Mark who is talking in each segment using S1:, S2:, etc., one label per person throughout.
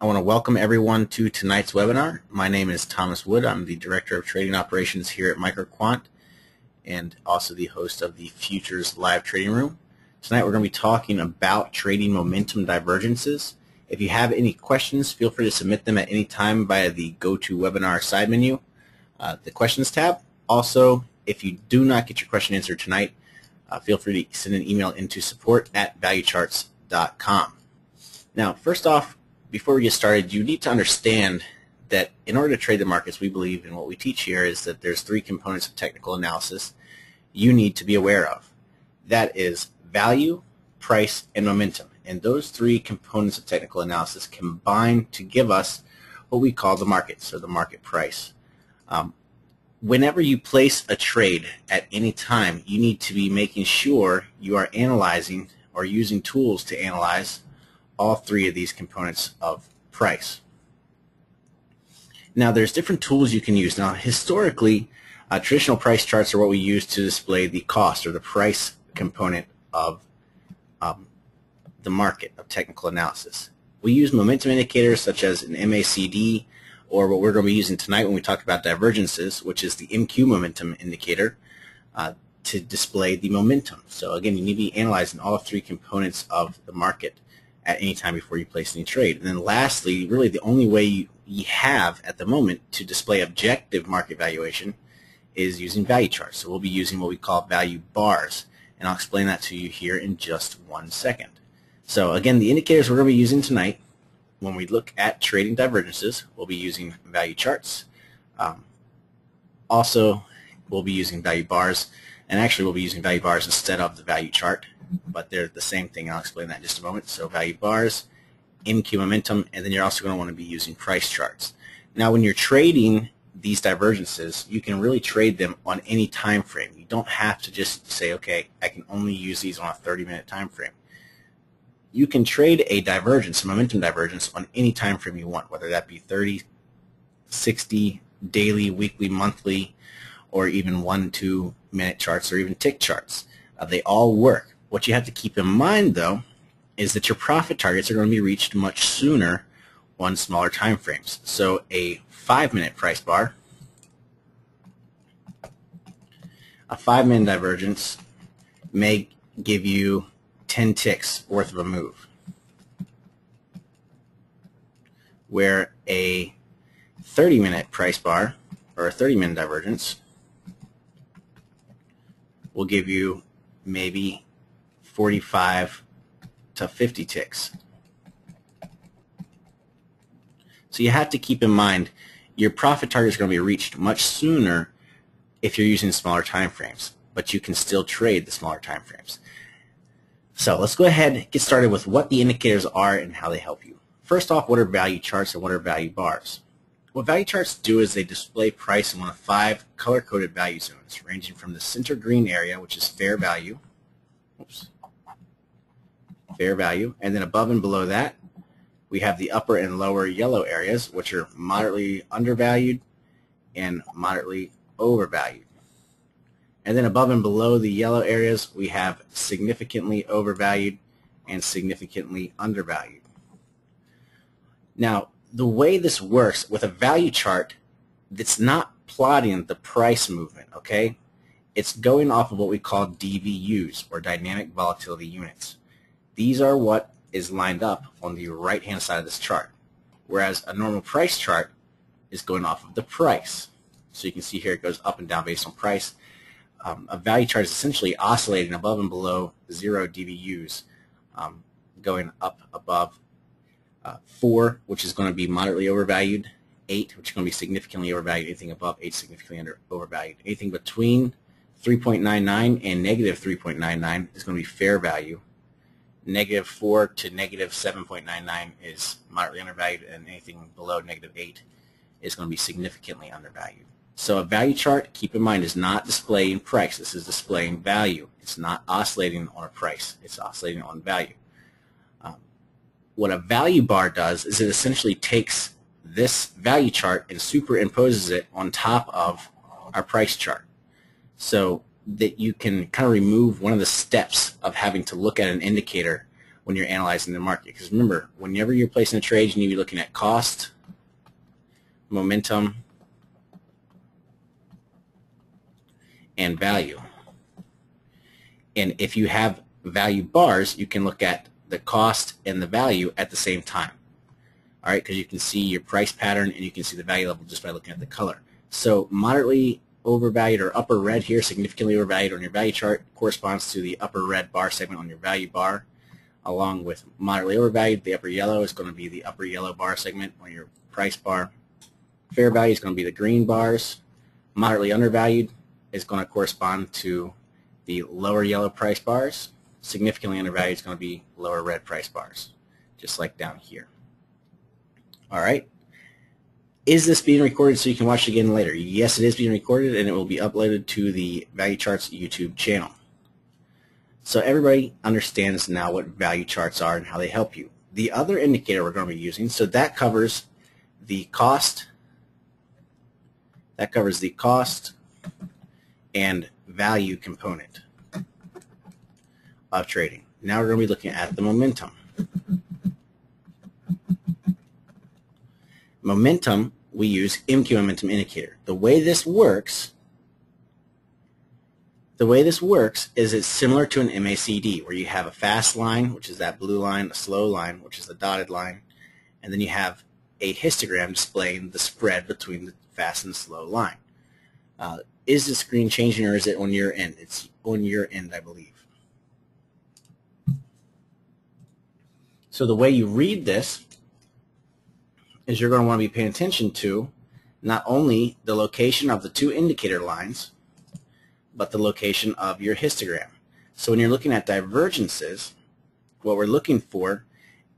S1: I want to welcome everyone to tonight's webinar. My name is Thomas Wood. I'm the Director of Trading Operations here at MicroQuant and also the host of the Futures Live Trading Room. Tonight we're going to be talking about trading momentum divergences. If you have any questions, feel free to submit them at any time via the GoToWebinar side menu, the Questions tab. Also, if you do not get your question answered tonight, feel free to send an email into support@valuecharts.com. Now, first off, before we get started, you need to understand that in order to trade the markets, we believe, and what we teach here is that there's three components of technical analysis you need to be aware of. That is value, price, and momentum. And those three components of technical analysis combine to give us what we call the market, so the market price. Whenever you place a trade at any time, you need to be making sure you are analyzing or using tools to analyze all three of these components of price. Now, there's different tools you can use. Now, historically, traditional price charts are what we use to display the cost or the price component of the market of technical analysis. We use momentum indicators such as an MACD, or what we're going to be using tonight when we talk about divergences, which is the MQ momentum indicator, to display the momentum. So again, you need to be analyzing all three components of the market at any time before you place any trade. And then lastly, really the only way you have at the moment to display objective market valuation is using value charts. So we'll be using what we call value bars, and I'll explain that to you here in just 1 second. So again, the indicators we're going to be using tonight when we look at trading divergences, we'll be using value charts. Also, we'll be using value bars, and actually we'll be using value bars instead of the value chart, but they're the same thing. I'll explain that in just a moment. So value bars, MQ momentum, and then you're also going to want to be using price charts. Now, when you're trading these divergences, you can really trade them on any time frame. You don't have to just say, okay, I can only use these on a 30-minute time frame. You can trade a divergence, a momentum divergence, on any time frame you want, whether that be 30, 60, daily, weekly, monthly, or even 1-2 minute charts, or even tick charts. They all work. What you have to keep in mind, though, is that your profit targets are going to be reached much sooner on smaller time frames. So a 5-minute price bar, a 5-minute divergence may give you 10 ticks worth of a move, where a 30-minute price bar or a 30-minute divergence will give you maybe 45 to 50 ticks. So you have to keep in mind your profit target is going to be reached much sooner if you're using smaller time frames, but you can still trade the smaller time frames. So let's go ahead and get started with what the indicators are and how they help you. First off, what are value charts and what are value bars? What value charts do is they display price in one of 5 color-coded value zones, ranging from the center green area, which is fair value, fair value, and then above and below that, we have the upper and lower yellow areas, which are moderately undervalued and moderately overvalued. And then above and below the yellow areas, we have significantly overvalued and significantly undervalued. Now, the way this works with a value chart, it's not plotting the price movement, okay? It's going off of what we call DVUs, or dynamic volatility units. These are what is lined up on the right-hand side of this chart, whereas a normal price chart is going off of the price. So you can see here it goes up and down based on price. A value chart is essentially oscillating above and below 0 DVUs, going up above 4, which is going to be moderately overvalued, 8, which is going to be significantly overvalued, anything above 8 significantly overvalued. Anything between 3.99 and negative 3.99 is going to be fair value. Negative 4 to negative 7.99 is moderately undervalued, and anything below negative 8 is going to be significantly undervalued. So a value chart, keep in mind, is not displaying price. This is displaying value. It's not oscillating on a price. It's oscillating on value. What a value bar does is it essentially takes this value chart and superimposes it on top of our price chart, so that you can kind of remove one of the steps of having to look at an indicator when you're analyzing the market. Because remember, whenever you're placing a trade, you need to be looking at cost, momentum, and value. And if you have value bars, you can look at the cost and the value at the same time. All right, because you can see your price pattern and you can see the value level just by looking at the color. So moderately overvalued or upper red here, significantly overvalued on your value chart, corresponds to the upper red bar segment on your value bar, along with moderately overvalued. The upper yellow is going to be the upper yellow bar segment on your price bar. Fair value is going to be the green bars. Moderately undervalued is going to correspond to the lower yellow price bars. Significantly undervalued is going to be lower red price bars, just like down here. All right. Is this being recorded so you can watch it again later? Yes, it is being recorded, and it will be uploaded to the Value Charts YouTube channel. So everybody understands now what value charts are and how they help you. The other indicator we're going to be using, so that covers the cost. That covers the cost and value component of trading. Now we're going to be looking at the momentum. Momentum, we use MQ momentum indicator. The way this works is it's similar to an MACD, where you have a fast line, which is that blue line, a slow line, which is the dotted line, and then you have a histogram displaying the spread between the fast and slow line. Is the screen changing, or is it on your end? It's on your end, I believe. So the way you read this is you're going to want to be paying attention to not only the location of the two indicator lines, but the location of your histogram. So when you're looking at divergences, what we're looking for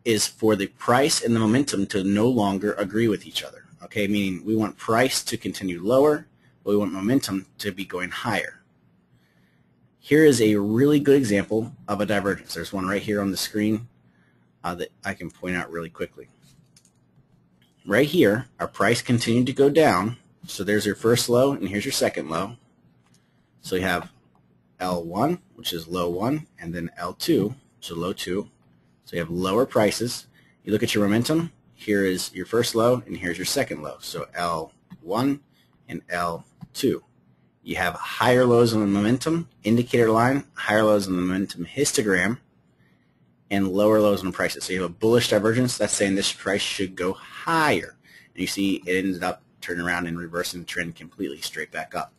S1: is for the price and the momentum to no longer agree with each other. Okay, meaning we want price to continue lower, but we want momentum to be going higher. Here is a really good example of a divergence. There's one right here on the screen that I can point out really quickly. Right here, our price continued to go down. So there's your first low, and here's your second low. So you have L1, which is low 1, and then L2, so low 2. So you have lower prices. You look at your momentum. Here is your first low, and here's your second low. So L1 and L2. You have higher lows on the momentum indicator line, higher lows on the momentum histogram, and lower lows on prices. So you have a bullish divergence. That's saying this price should go higher. And you see it ended up turning around and reversing the trend completely straight back up.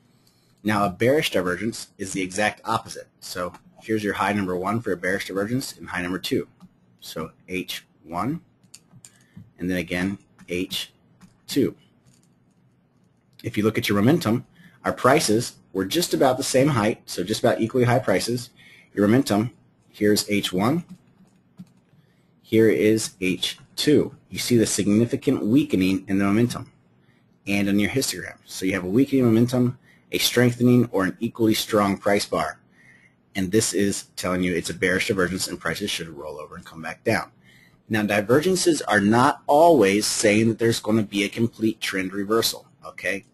S1: Now a bearish divergence is the exact opposite. So here's your high number 1 for a bearish divergence and high number 2. So H1 and then again H2. If you look at your momentum, our prices were just about the same height, so just about equally high prices. Your momentum, here's H1. Here is H2. You see the significant weakening in the momentum and in your histogram. So you have a weakening momentum, a strengthening, or an equally strong price bar. And this is telling you it's a bearish divergence and prices should roll over and come back down. Now divergences are not always saying that there's going to be a complete trend reversal. Okay?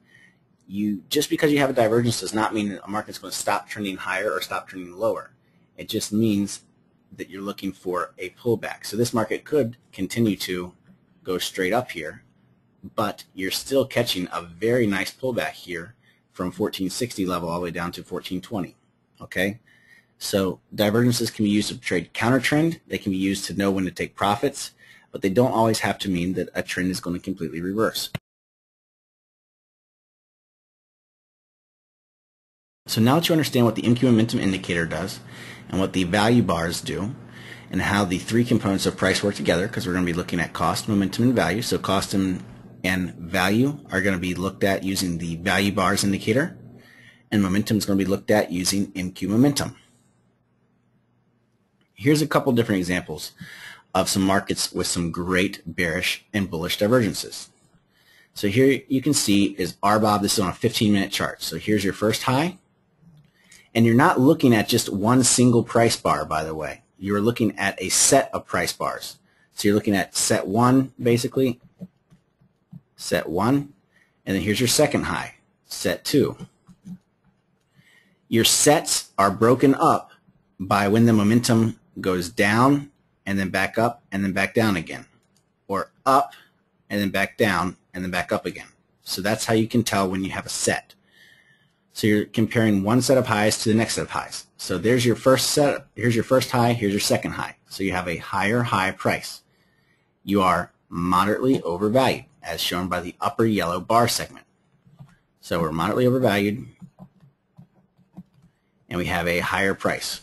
S1: Just because you have a divergence does not mean that a market's going to stop trending higher or stop trending lower. It just means that you're looking for a pullback. So this market could continue to go straight up here, but you're still catching a very nice pullback here from 1460 level all the way down to 1420. Okay? So divergences can be used to trade counter trend. They can be used to know when to take profits, but they don't always have to mean that a trend is going to completely reverse. So now that you understand what the MQ momentum indicator does and what the value bars do and how the three components of price work together, because we're going to be looking at cost, momentum, and value. So cost and value are going to be looked at using the value bars indicator, and momentum is going to be looked at using MQ momentum. Here's a couple different examples of some markets with some great bearish and bullish divergences. So here you can see is RBOB. This is on a 15-minute chart. So here's your first high. And you're not looking at just one single price bar, by the way. You're looking at a set of price bars. So you're looking at set 1, basically, set 1, and then here's your second high, set 2. Your sets are broken up by when the momentum goes down and then back up and then back down again, or up and then back down and then back up again. So that's how you can tell when you have a set. So you're comparing one set of highs to the next set of highs. So there's your first set, here's your first high, here's your second high. So you have a higher high price. You are moderately overvalued, as shown by the upper yellow bar segment. So we're moderately overvalued, and we have a higher price.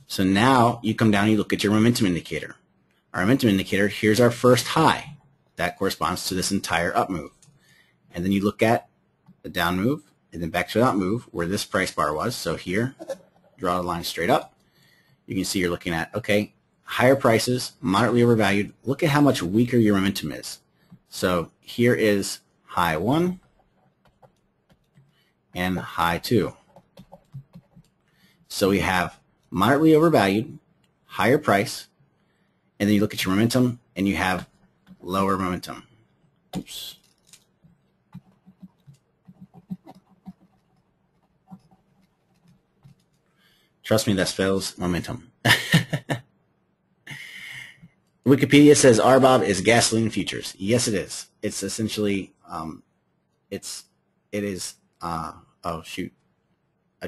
S1: So now you come down and you look at your momentum indicator. Our momentum indicator, here's our first high. That corresponds to this entire up move. And then you look at the down move, and then back to the up move where this price bar was. So here, draw the line straight up. You can see you're looking at, okay, higher prices, moderately overvalued. Look at how much weaker your momentum is. So here is high 1 and high 2. So we have moderately overvalued, higher price, and then you look at your momentum and you have lower momentum. Oops. Trust me, that spells momentum. Wikipedia says RBOB is gasoline futures. Yes, it is. It's essentially, it is, oh shoot,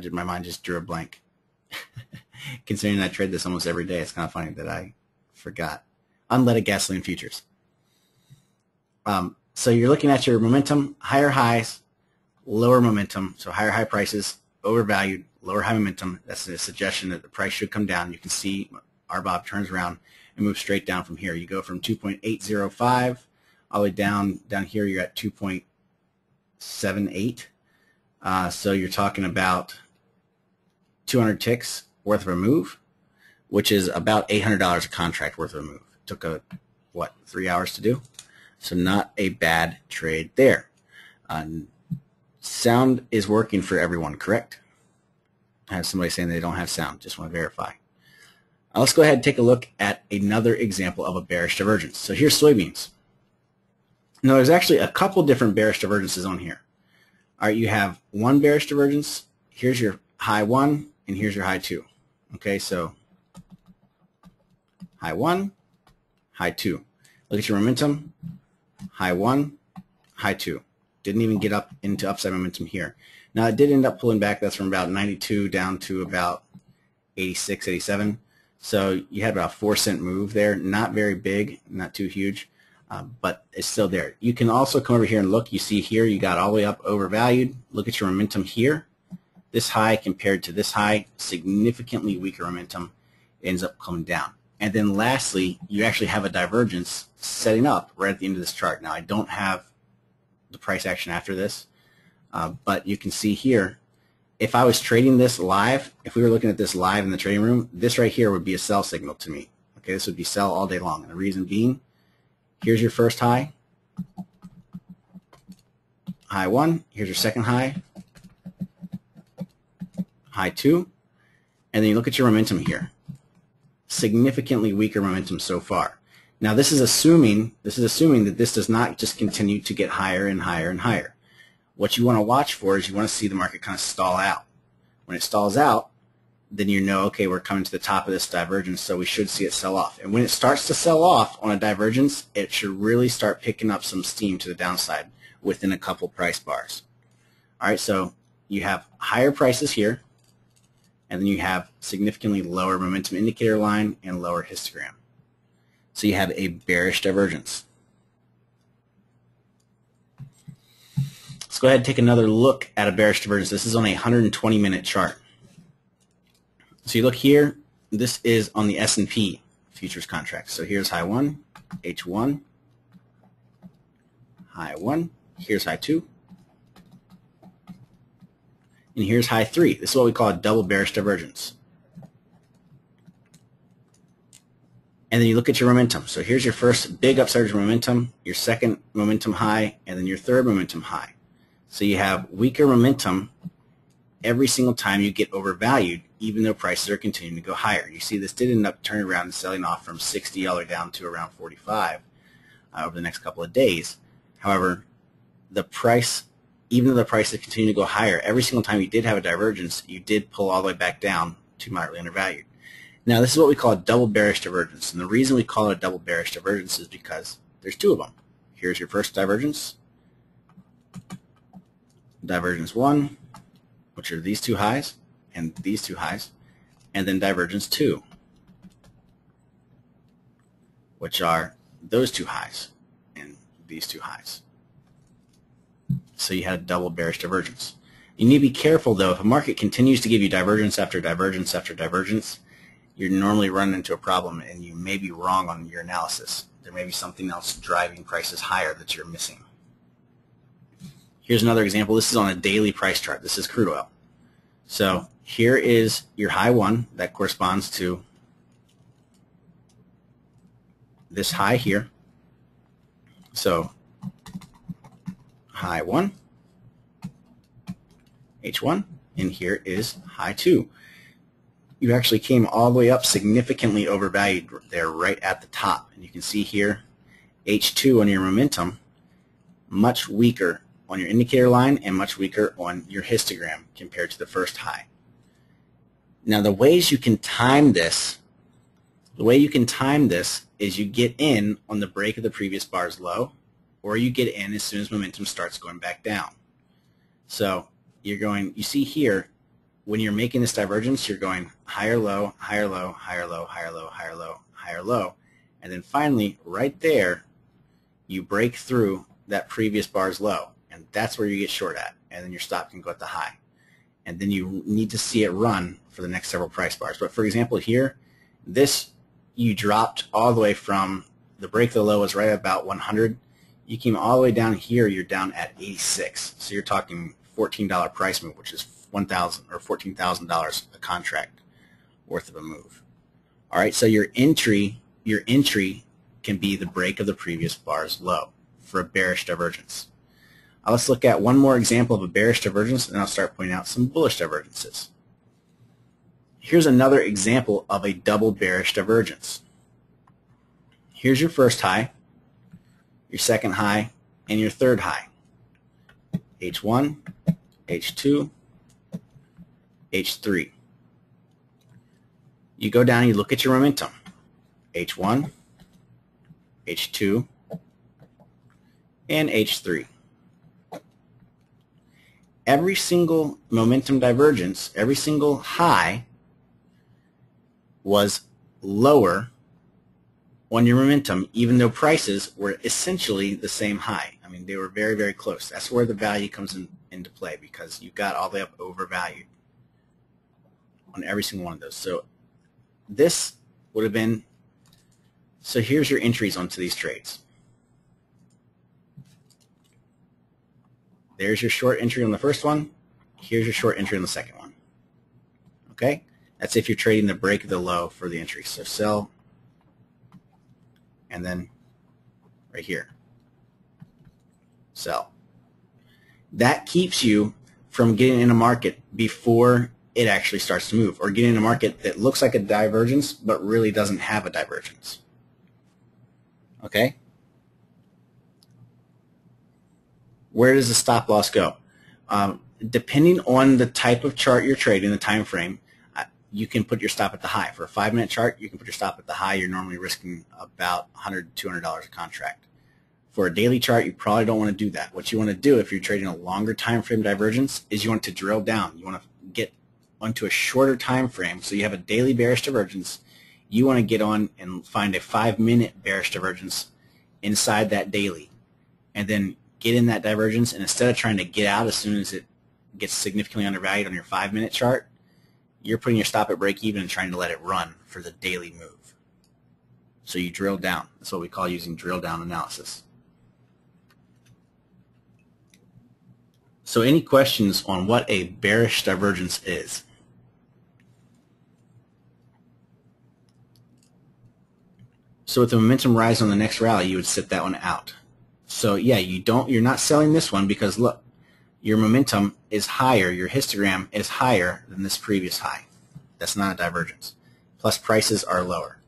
S1: my mind just drew a blank. Considering I trade this almost every day, it's kind of funny that I forgot. Unleaded gasoline futures. So you're looking at your momentum, higher highs, lower momentum, so higher high prices, overvalued, lower high momentum. That's a suggestion that the price should come down. You can see RBOB turns around and moves straight down from here. You go from 2.805 all the way down here you're at 2.78. So you're talking about 200 ticks worth of a move, which is about $800 a contract worth of a move. Took what, 3 hours to do? So not a bad trade there. Sound is working for everyone, correct? I have somebody saying they don't have sound. Just want to verify. Let's go ahead and take a look at another example of a bearish divergence. So here's soybeans. Now there's actually a couple different bearish divergences on here. All right, you have one bearish divergence. Here's your high 1 and here's your high 2. Okay, so high 1, high 2. Look at your momentum. High 1, high 2. Didn't even get up into upside momentum here. Now it did end up pulling back. That's from about 92 down to about 86, 87. So you had about a 4-cent move there. Not very big, not too huge, but it's still there. You can also come over here and look. You see here you got all the way up overvalued. Look at your momentum here. This high compared to this high, significantly weaker momentum, ends up coming down. And then lastly, you actually have a divergence setting up right at the end of this chart. Now I don't have the price action after this, but you can see here, if I was trading this live, if we were looking at this live in the trading room, this right here would be a sell signal to me. Okay, this would be sell all day long. And the reason being, here's your first high, high 1, here's your second high, high 2, and then you look at your momentum here. Significantly weaker momentum so far. Now this is assuming that this does not just continue to get higher and higher and higher. What you want to watch for is you want to see the market kind of stall out. When it stalls out, then you know, okay, we're coming to the top of this divergence, so we should see it sell off. And when it starts to sell off on a divergence, it should really start picking up some steam to the downside within a couple price bars. All right, so you have higher prices here, and then you have significantly lower momentum indicator line and lower histogram. So you have a bearish divergence. Let's go ahead and take another look at a bearish divergence. This is on a 120-minute chart. So you look here, this is on the S&P futures contract. So here's high 1, H1, high 1, here's high 2, and here's high 3. This is what we call a double bearish divergence. And then you look at your momentum. So here's your first big upsurge momentum, your second momentum high, and then your third momentum high. So you have weaker momentum every single time you get overvalued, even though prices are continuing to go higher. You see this did end up turning around and selling off from 60 all the way down to around 45 over the next couple of days. However, the price even though the prices continue to go higher, every single time you did have a divergence, you did pull all the way back down to moderately undervalued. Now, this is what we call a double bearish divergence, and the reason we call it a double bearish divergence is because there's two of them. Here's your first divergence, divergence 1, which are these two highs and these two highs, and then divergence 2, which are those two highs and these two highs. So you had a double bearish divergence. You need to be careful, though. If a market continues to give you divergence after divergence after divergence, you're normally running into a problem, and you may be wrong on your analysis. There may be something else driving prices higher that you're missing. Here's another example. This is on a daily price chart. This is crude oil. So here is your high 1 that corresponds to this high here. So high 1, H1, and here is high 2. You actually came all the way up significantly overvalued there right at the top. And you can see here H2 on your momentum, much weaker on your indicator line and much weaker on your histogram compared to the first high. Now, the ways you can time this, is you get in on the break of the previous bar's low, or you get in as soon as momentum starts going back down. So you see here, when you're making this divergence, you're going higher low, higher low, higher low, higher low, higher low, higher low, and then finally, right there, you break through that previous bar's low, and that's where you get short at, and then your stop can go at the high. And then you need to see it run for the next several price bars. But for example here, this you dropped all the way from the break of the low was right about 100. You came all the way down here, you're down at 86. So you're talking $14 price move, which is $1,000 or $14,000 a contract worth of a move. All right, so your entry can be the break of the previous bar's low for a bearish divergence. Let's look at one more example of a bearish divergence, and I'll start pointing out some bullish divergences. Here's another example of a double bearish divergence. Here's your first high, your second high, and your third high. H1, H2, H3. You go down and you look at your momentum. H1, H2, and H3. Every single momentum divergence, every single high was lower on your momentum, even though prices were essentially the same high. I mean, they were very, very close. That's where the value comes into play, because you got all the way up overvalued on every single one of those. So this would have been, so here's your entries onto these trades. There's your short entry on the first one. Here's your short entry on the second one. Okay? That's if you're trading the break of the low for the entry. So sell, and then right here, sell. That keeps you from getting in a market before it actually starts to move, or getting in a market that looks like a divergence but really doesn't have a divergence. Okay? Where does the stop loss go? Depending on the type of chart you're trading, the time frame, you can put your stop at the high. For a 5-minute chart, you can put your stop at the high. You're normally risking about $100 to $200 a contract. For a daily chart, you probably don't want to do that. What you want to do if you're trading a longer time frame divergence is you want to drill down. You want to get onto a shorter time frame. So you have a daily bearish divergence. You want to get on and find a 5-minute bearish divergence inside that daily, and then get in that divergence, and instead of trying to get out as soon as it gets significantly undervalued on your 5-minute chart, you're putting your stop at break even and trying to let it run for the daily move. So you drill down. That's what we call using drill down analysis. So any questions on what a bearish divergence is? So with the momentum rise on the next rally, you would sit that one out. So yeah, you're not selling this one because look, your momentum is higher, your histogram is higher than this previous high. That's not a divergence. Plus prices are lower.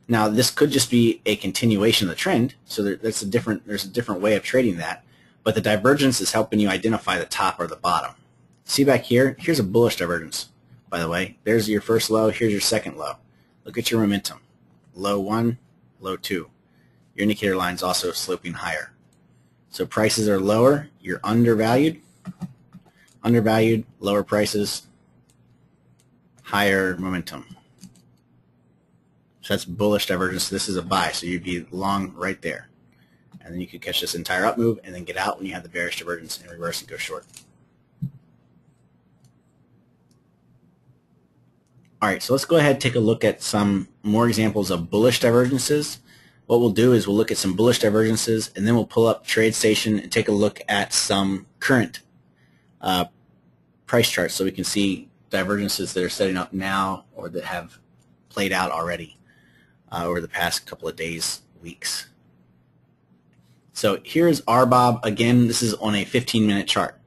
S1: Now this could just be a continuation of the trend, so there's a different way of trading that. but the divergence is helping you identify the top or the bottom. See back here? Here's a bullish divergence, by the way. There's your first low. Here's your second low. Look at your momentum. Low 1, low 2. Your indicator line is also sloping higher. So prices are lower. You're undervalued. Undervalued, lower prices, higher momentum. So that's bullish divergence. This is a buy, so you'd be long right there. And then you could catch this entire up move and then get out when you have the bearish divergence in reverse and go short. All right, so let's go ahead and take a look at some more examples of bullish divergences. What we'll do is we'll look at some bullish divergences, and then we'll pull up TradeStation and take a look at some current price charts so we can see divergences that are setting up now or that have played out already over the past couple of days, weeks. So here's RBOB. Again, this is on a 15-minute chart.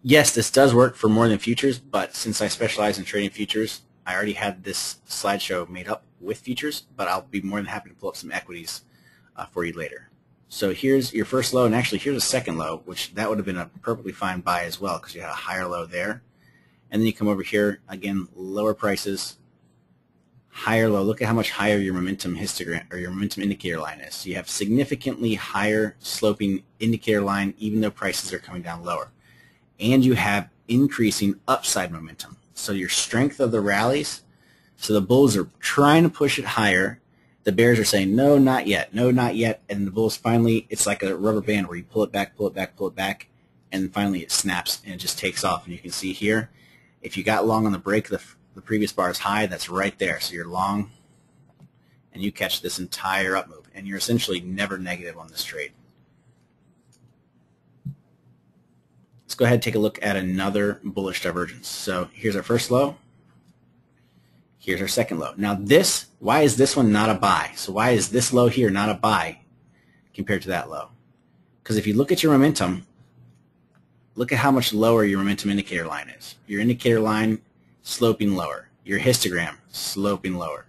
S1: Yes, this does work for more than futures, but since I specialize in trading futures, I already had this slideshow made up with futures, but I'll be more than happy to pull up some equities for you later. So here's your first low, and actually here's a second low, which that would have been a perfectly fine buy as well because you had a higher low there. And then you come over here, again, lower prices, higher low. Look at how much higher your momentum histogram or your momentum indicator line is. So you have significantly higher sloping indicator line even though prices are coming down lower. And you have increasing upside momentum. So your strength of the rallies, so the bulls are trying to push it higher. The bears are saying, no, not yet, no, not yet. And the bulls finally, it's like a rubber band where you pull it back, pull it back, pull it back, and finally it snaps and it just takes off. And you can see here, if you got long on the break, the previous bar is high, that's right there. So you're long, and you catch this entire up move. And you're essentially never negative on this trade. Let's go ahead and take a look at another bullish divergence. So here's our first low. Here's our second low. Now this, why is this one not a buy? So why is this low here not a buy compared to that low? Because if you look at your momentum, look at how much lower your momentum indicator line is. Your indicator line sloping lower. Your histogram sloping lower.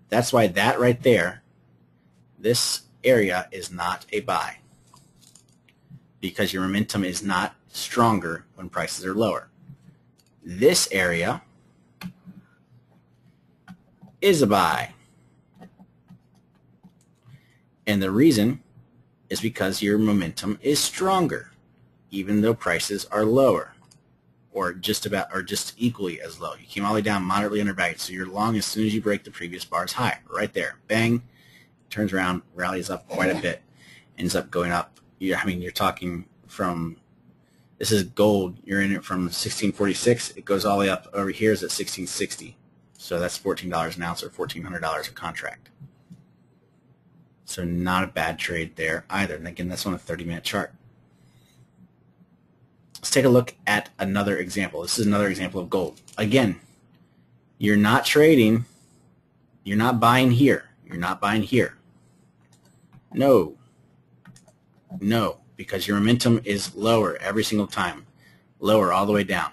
S1: That's why that right there, this area is not a buy. Because your momentum is not stronger when prices are lower. This area is a buy. And the reason is because your momentum is stronger, even though prices are lower, or just equally as low. You came all the way down moderately undervalued, so you're long as soon as you break the previous bar's high. Right there. Bang. Turns around, rallies up quite a bit, ends up going up. I mean, you're talking from, this is gold, you're in it from 1646, it goes all the way up over here is at 1660. So that's $14 an ounce or $1,400 a contract. So not a bad trade there either. And again, that's on a 30-minute chart. Let's take a look at another example. This is another example of gold. Again, you're not trading, you're not buying here. You're not buying here. No. No. Because your momentum is lower every single time. Lower all the way down.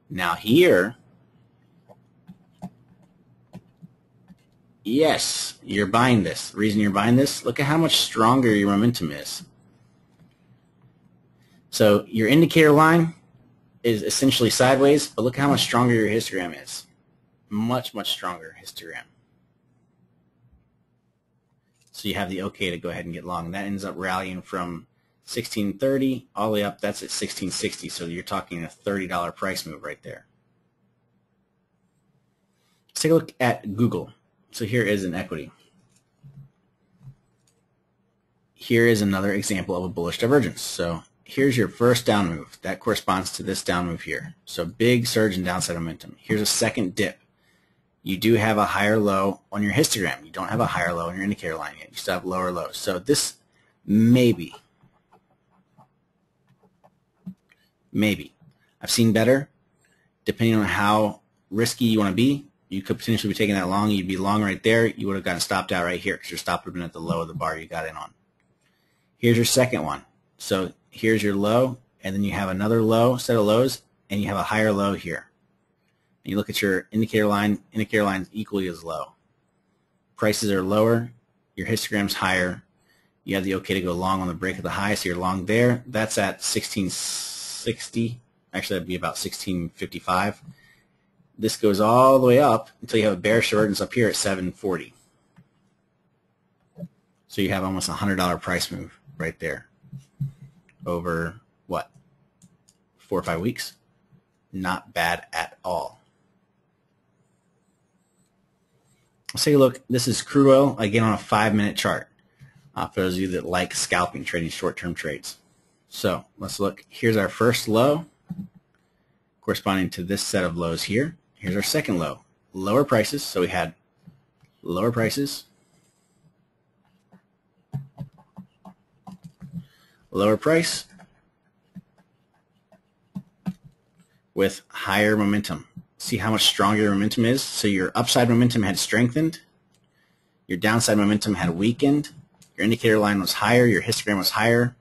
S1: Now here, yes, you're buying this. The reason you're buying this, look at how much stronger your momentum is. So your indicator line is essentially sideways, but look at how much stronger your histogram is. Much, much stronger histogram. So you have the okay to go ahead and get long. And that ends up rallying from 1630 all the way up, that's at 1660, so you're talking a $30 price move right there. Let's take a look at Google. So here is an equity. Here is another example of a bullish divergence. So here's your first down move. That corresponds to this down move here. So big surge in downside momentum. Here's a second dip. You do have a higher low on your histogram. You don't have a higher low on your indicator line yet. You still have lower lows. So this maybe. I've seen better. Depending on how risky you want to be, you could potentially be taking that long. You'd be long right there. You would have gotten stopped out right here because your stop would have been at the low of the bar you got in on. Here's your second one. So here's your low, and then you have another low, set of lows, and you have a higher low here. And you look at your indicator line is equally as low. Prices are lower, your histogram's higher, You have the okay to go long on the break of the high, so you're long there. That's at 1660. Actually, that'd be about 1655. This goes all the way up until you have a bearish divergence up here at 740. So you have almost a $100 price move right there over, what, 4 or 5 weeks? Not bad at all. Let's take a look. This is crude oil, again on a 5-minute chart. For those of you that like scalping, trading short-term trades. So let's look. Here's our first low, corresponding to this set of lows here. Here's our second low. Lower prices, so we had lower prices, lower price, with higher momentum. See how much stronger your momentum is? So your upside momentum had strengthened, your downside momentum had weakened, your indicator line was higher, your histogram was higher.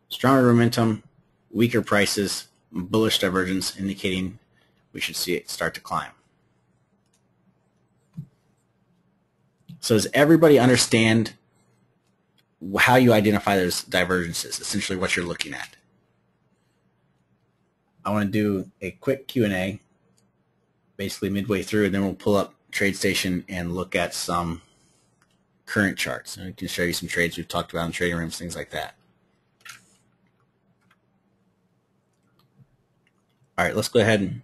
S1: Stronger momentum, weaker prices, bullish divergence, indicating we should see it start to climb. So does everybody understand how you identify those divergences, essentially what you're looking at? I want to do a quick Q&A basically midway through, and then we'll pull up TradeStation and look at some current charts. And I can show you some trades we've talked about in trading rooms, things like that. All right, let's go ahead and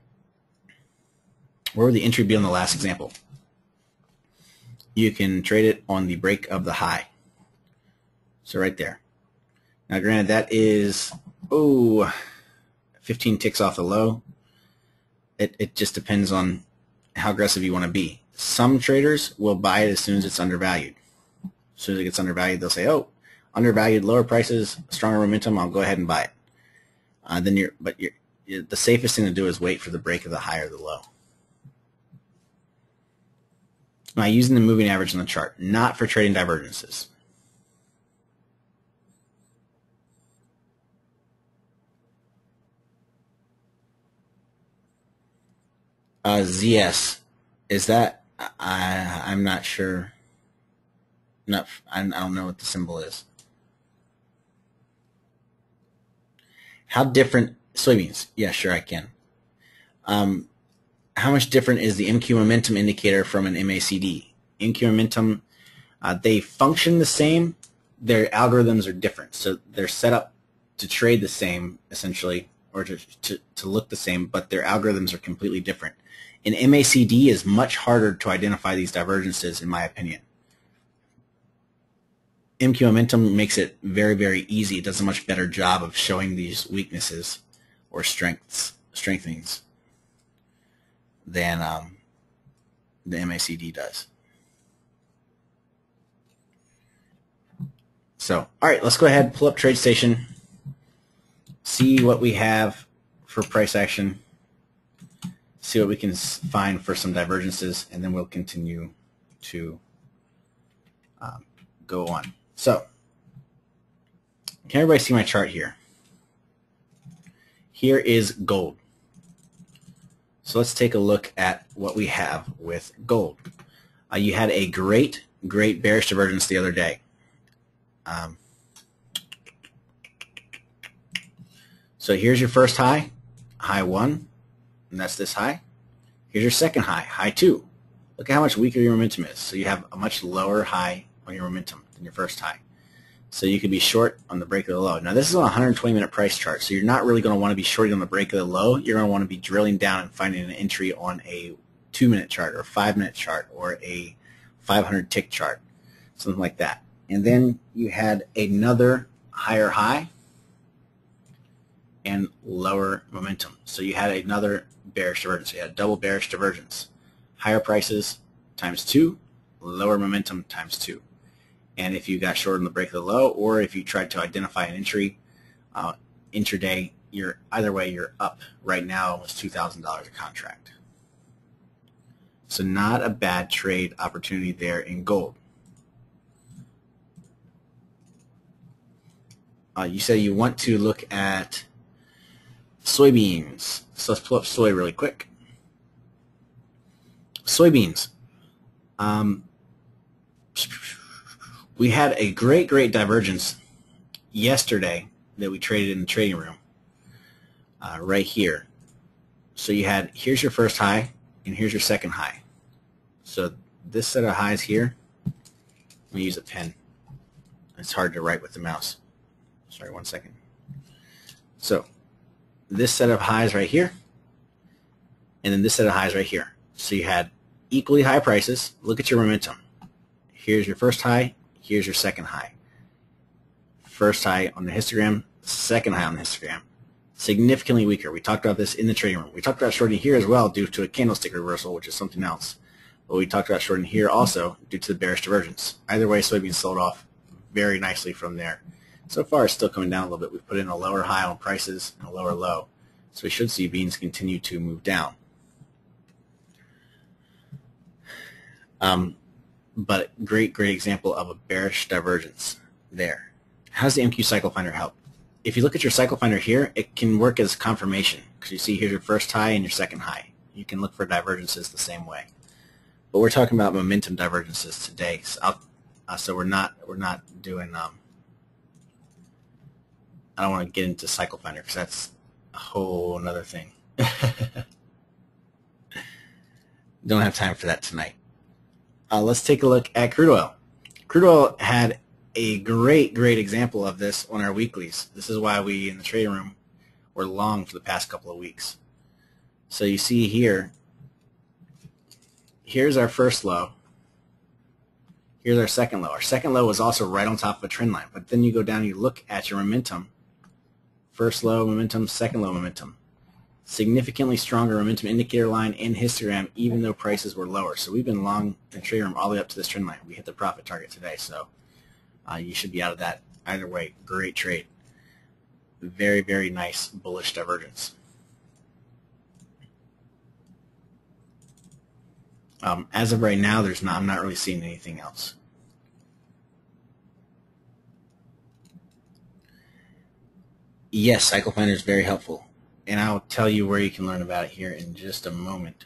S1: where would the entry be on the last example? You can trade it on the break of the high. So right there. Now granted that is 15 ticks off the low. It just depends on how aggressive you want to be. Some traders will buy it as soon as it's undervalued. As soon as it gets undervalued, they'll say, "Oh, undervalued, lower prices, stronger momentum. I'll go ahead and buy it." The safest thing to do is wait for the break of the high or the low. Now, using the moving average on the chart, not for trading divergences. ZS, is that? I'm not sure. I don't know what the symbol is. How different soybeans? Yeah, sure, I can. How much different is the MQ momentum indicator from an MACD? MQ momentum, they function the same. Their algorithms are different, so they're set up to trade the same, essentially, or to look the same, but their algorithms are completely different. An MACD is much harder to identify these divergences, in my opinion. MQ momentum makes it very, very easy. It does a much better job of showing these weaknesses or strengthenings than the MACD does. So, all right, let's go ahead and pull up TradeStation, see what we have for price action, see what we can find for some divergences, and then we'll continue to go on. So, can everybody see my chart here? Here is gold. So let's take a look at what we have with gold. You had a great bearish divergence the other day. So here's your first high, high 1, and that's this high. Here's your second high, high 2. Look at how much weaker your momentum is. So you have a much lower high on your momentum than your first high. So you could be short on the break of the low. Now this is on a 120-minute price chart, so you're not really going to want to be shorting on the break of the low. You're going to want to be drilling down and finding an entry on a 2-minute chart or 5-minute chart or a 500-tick chart, something like that. And then you had another higher high and lower momentum. So you had another bearish divergence. You had double bearish divergence. Higher prices times 2, lower momentum times 2. And if you got short on the break of the low, or if you tried to identify an entry intraday, either way you're up right now almost $2,000 a contract. So not a bad trade opportunity there in gold. You say you want to look at soybeans. So let's pull up soy really quick. Soybeans. We had a great divergence yesterday that we traded in the trading room right here. So you had, here's your first high and here's your second high. So this set of highs here, let me use a pen. It's hard to write with the mouse. Sorry, 1 second. So this set of highs right here, and then this set of highs right here. So you had equally high prices. Look at your momentum. Here's your first high, here's your second high. First high on the histogram, second high on the histogram. Significantly weaker. We talked about this in the trading room. We talked about shorting here as well due to a candlestick reversal, which is something else. But we talked about shorting here also due to the bearish divergence. Either way, soybeans sold off very nicely from there. So far, it's still coming down a little bit. We've put in a lower high on prices and a lower low. So we should see beans continue to move down. But great example of a bearish divergence there. How does the MQ cycle finder help? If you look at your cycle finder here, it can work as confirmation because you see here's your first high and your second high. You can look for divergences the same way. But we're talking about momentum divergences today. So we're not doing. I don't want to get into cycle finder because that's a whole another thing. Don't have time for that tonight. Let's take a look at crude oil. Crude oil had a great example of this on our weeklies. This is why we in the trading room were long for the past couple of weeks. So you see here, here's our first low. Here's our second low. Our second low was also right on top of a trend line. But then you go down and you look at your momentum. First low momentum, second low momentum. Significantly stronger momentum indicator line and histogram even though prices were lower. So we've been long in the trading room all the way up to this trend line. We hit the profit target today. So you should be out of that either way. Great trade. Very nice bullish divergence. As of right now, I'm not really seeing anything else. Yes, Cycle Finder is very helpful, and I'll tell you where you can learn about it here in just a moment.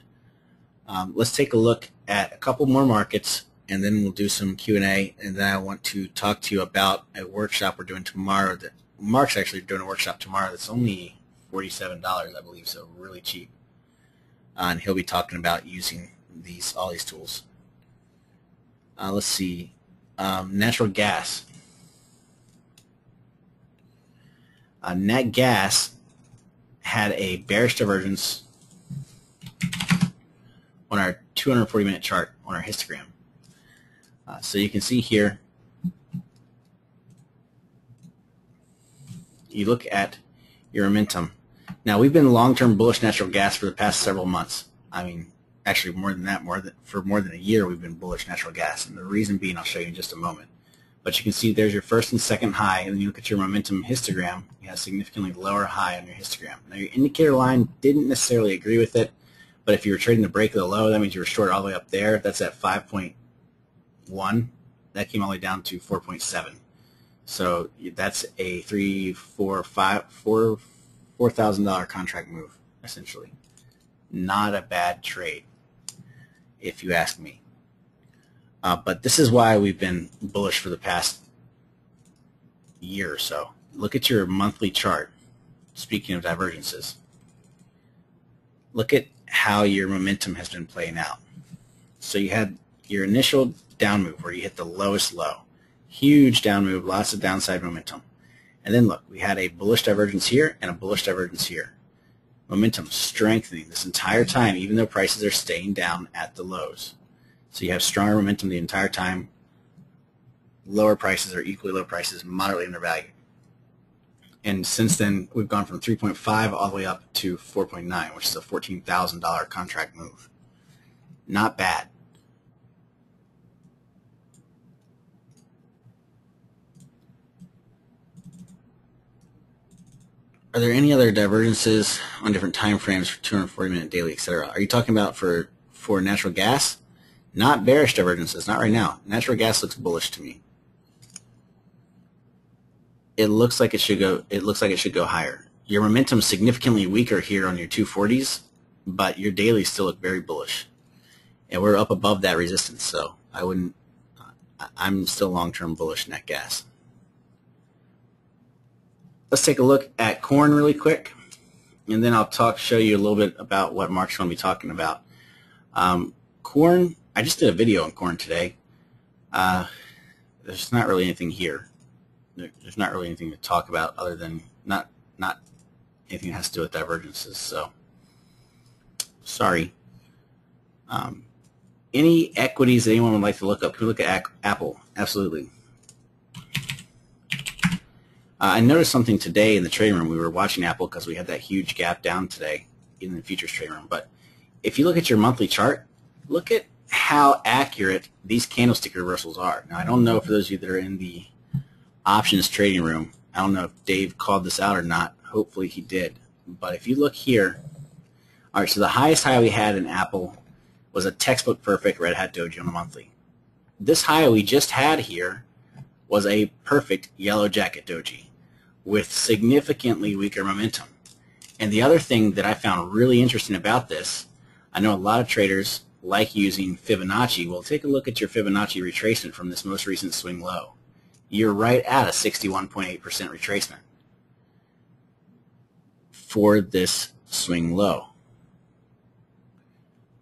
S1: Let's take a look at a couple more markets, and then we'll do some Q&A, and then I want to talk to you about a workshop we're doing tomorrow. That Mark's actually doing a workshop tomorrow that's only $47, I believe, so really cheap. And he'll be talking about using all these tools. Let's see. Natural gas. Nat gas had a bearish divergence on our 240-minute chart on our histogram. So you can see here, you look at your momentum. Now, we've been long-term bullish natural gas for the past several months. I mean, actually more than that, for more than a year we've been bullish natural gas. And the reason being, I'll show you in just a moment. But you can see there's your first and second high, and then you look at your momentum histogram, you have a significantly lower high on your histogram. Now, your indicator line didn't necessarily agree with it, but if you were trading the break of the low, that means you were short all the way up there. That's at 5.1. That came all the way down to 4.7. So that's a $4,000 contract move, essentially. Not a bad trade, if you ask me. But this is why we've been bullish for the past year or so. Look at your monthly chart. Speaking of divergences, look at how your momentum has been playing out. So you had your initial down move where you hit the lowest low. Huge down move, lots of downside momentum. And then look, we had a bullish divergence here and a bullish divergence here. Momentum strengthening this entire time, even though prices are staying down at the lows. So you have stronger momentum the entire time. Lower prices or equally low prices, moderately undervalued. And since then, we've gone from 3.5 all the way up to 4.9, which is a $14,000 contract move. Not bad. Are there any other divergences on different time frames for 240-minute daily, etc.? Are you talking about for natural gas? Not bearish divergences, not right now. Natural gas looks bullish to me. It looks like it should go. It looks like it should go higher. Your momentum is significantly weaker here on your 240s, but your dailies still look very bullish. and we're up above that resistance, so I'm still long-term bullish net gas. Let's take a look at corn really quick, and then I'll show you a little bit about what Mark's going to be talking about. Corn, I just did a video on corn today. There's not really anything here. There's not really anything to talk about other than not anything that has to do with divergences. So, sorry. Any equities that anyone would like to look up? Can we look at Apple? Absolutely. I noticed something today in the trading room. We were watching Apple because we had that huge gap down today in the futures trading room. But if you look at your monthly chart, look at how accurate these candlestick reversals are. Now, I don't know for those of you that are in the options trading room, I don't know if Dave called this out or not. Hopefully he did. But if you look here, all right, so the highest high we had in Apple was a textbook perfect red hat doji on the monthly. This high we just had here was a perfect yellow jacket doji with significantly weaker momentum. And the other thing that I found really interesting about this, I know a lot of traders like using Fibonacci. Well, take a look at your Fibonacci retracement from this most recent swing low. You're right at a 61.8% retracement for this swing low,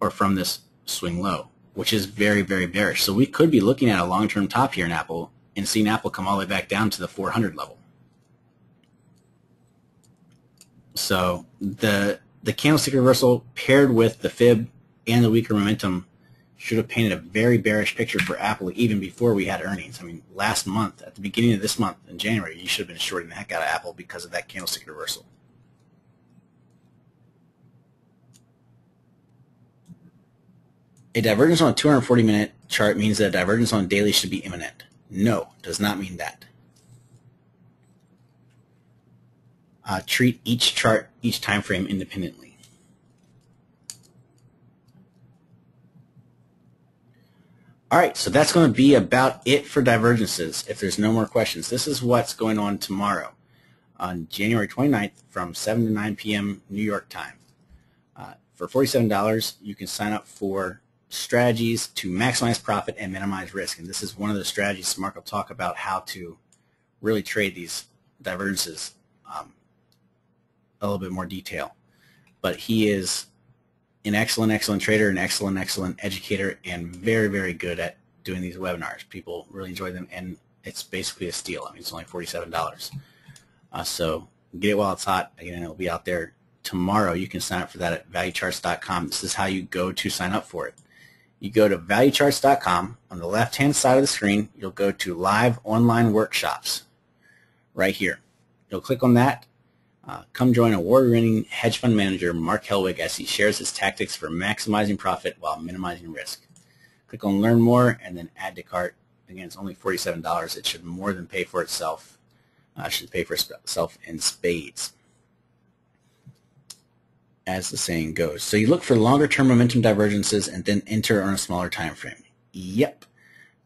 S1: or from this swing low, which is very, very bearish. So we could be looking at a long-term top here in Apple and seeing Apple come all the way back down to the 400 level. So the candlestick reversal paired with the fib and the weaker momentum should have painted a very bearish picture for Apple even before we had earnings. I mean, last month, at the beginning of this month in January, you should have been shorting the heck out of Apple because of that candlestick reversal. A divergence on a 240-minute chart means that a divergence on daily should be imminent. No, does not mean that. Treat each chart, each time frame independently. All right, so that's going to be about it for divergences. If there's no more questions, this is what's going on tomorrow on January 29th from 7 to 9 p.m. New York time. For $47, you can sign up for strategies to maximize profit and minimize risk. And this is one of the strategies Mark will talk about how to really trade these divergences a little bit more detail. But he is an excellent trader, an excellent educator, and very, very good at doing these webinars. People really enjoy them, and it's basically a steal. I mean, it's only $47. So get it while it's hot. Again, it'll be out there tomorrow. You can sign up for that at valuecharts.com. This is how you go to sign up for it. You go to valuecharts.com. On the left-hand side of the screen, you'll go to Live Online Workshops right here. You'll click on that. Come join award-winning hedge fund manager Mark Helwig as he shares his tactics for maximizing profit while minimizing risk. Click on Learn More and then Add to Cart. Again, it's only $47. It should more than pay for itself. It should pay for itself in spades, as the saying goes. So you look for longer-term momentum divergences and then enter on a smaller time frame. Yep,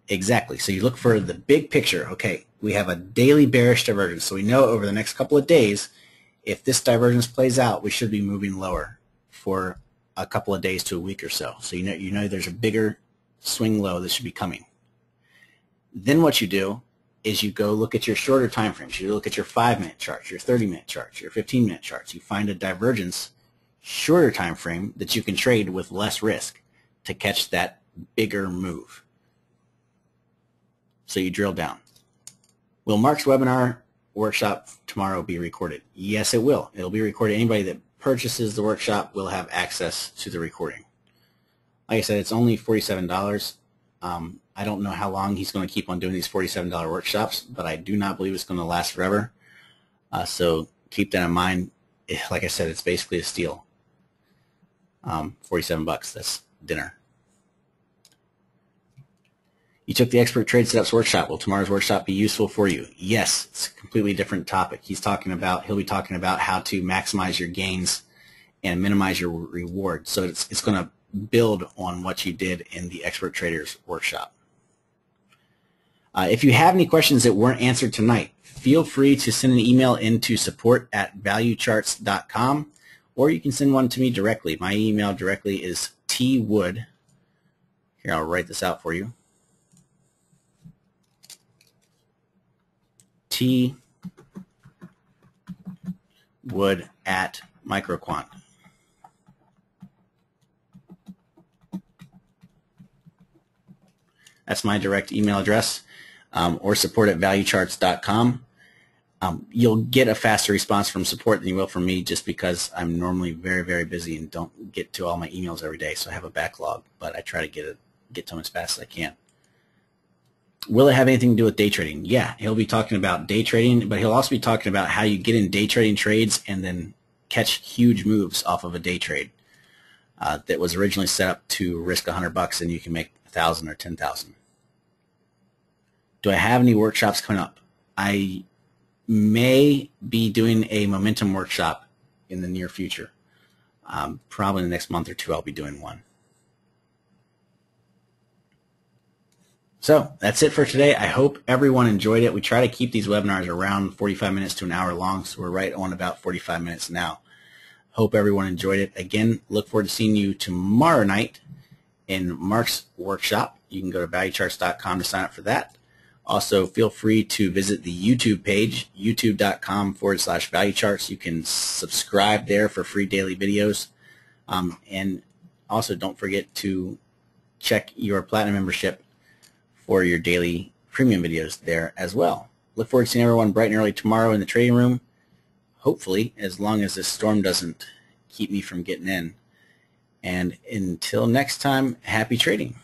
S1: exactly. So you look for the big picture. Okay, we have a daily bearish divergence. So we know over the next couple of days, if this divergence plays out, we should be moving lower for a couple of days to a week or so. So you know there's a bigger swing low that should be coming. Then what you do is you go look at your shorter time frames. You look at your 5-minute charts, your 30-minute charts, your 15-minute charts. You find a divergence shorter time frame that you can trade with less risk to catch that bigger move. So you drill down. Will Mark's webinar workshop tomorrow be recorded? Yes, it will. It'll be recorded. Anybody that purchases the workshop will have access to the recording. Like I said, it's only $47. I don't know how long he's going to keep on doing these $47 workshops, but I do not believe it's going to last forever. So keep that in mind. Like I said, it's basically a steal. 47 bucks. That's dinner. You took the Expert Trade Setups workshop. Will tomorrow's workshop be useful for you? Yes, it's a completely different topic. He'll be talking about how to maximize your gains and minimize your reward. So it's going to build on what you did in the Expert Traders workshop. If you have any questions that weren't answered tonight, feel free to send an email into support@valuecharts.com, or you can send one to me directly. My email directly is twood, Here, I'll write this out for you. T Wood at Microquant. That's my direct email address, or support@valuecharts.com. You'll get a faster response from support than you will from me, just because I'm normally very, very busy and don't get to all my emails every day, so I have a backlog, but I try to get to them as fast as I can. Will it have anything to do with day trading? Yeah, he'll be talking about day trading, but he'll also be talking about how you get in day trading trades and then catch huge moves off of a day trade that was originally set up to risk $100 and you can make 1,000 or 10,000. Do I have any workshops coming up? I may be doing a momentum workshop in the near future. Probably in the next month or two I'll be doing one. So that's it for today. I hope everyone enjoyed it. We try to keep these webinars around 45 minutes to an hour long, so we're right on about 45 minutes now. Hope everyone enjoyed it. Again, look forward to seeing you tomorrow night in Mark's workshop. You can go to valuecharts.com to sign up for that. Also, feel free to visit the YouTube page, youtube.com/valuecharts. You can subscribe there for free daily videos. And also, don't forget to check your Platinum membership for your daily premium videos there as well. Look forward to seeing everyone bright and early tomorrow in the trading room. Hopefully, as long as this storm doesn't keep me from getting in. And until next time, happy trading.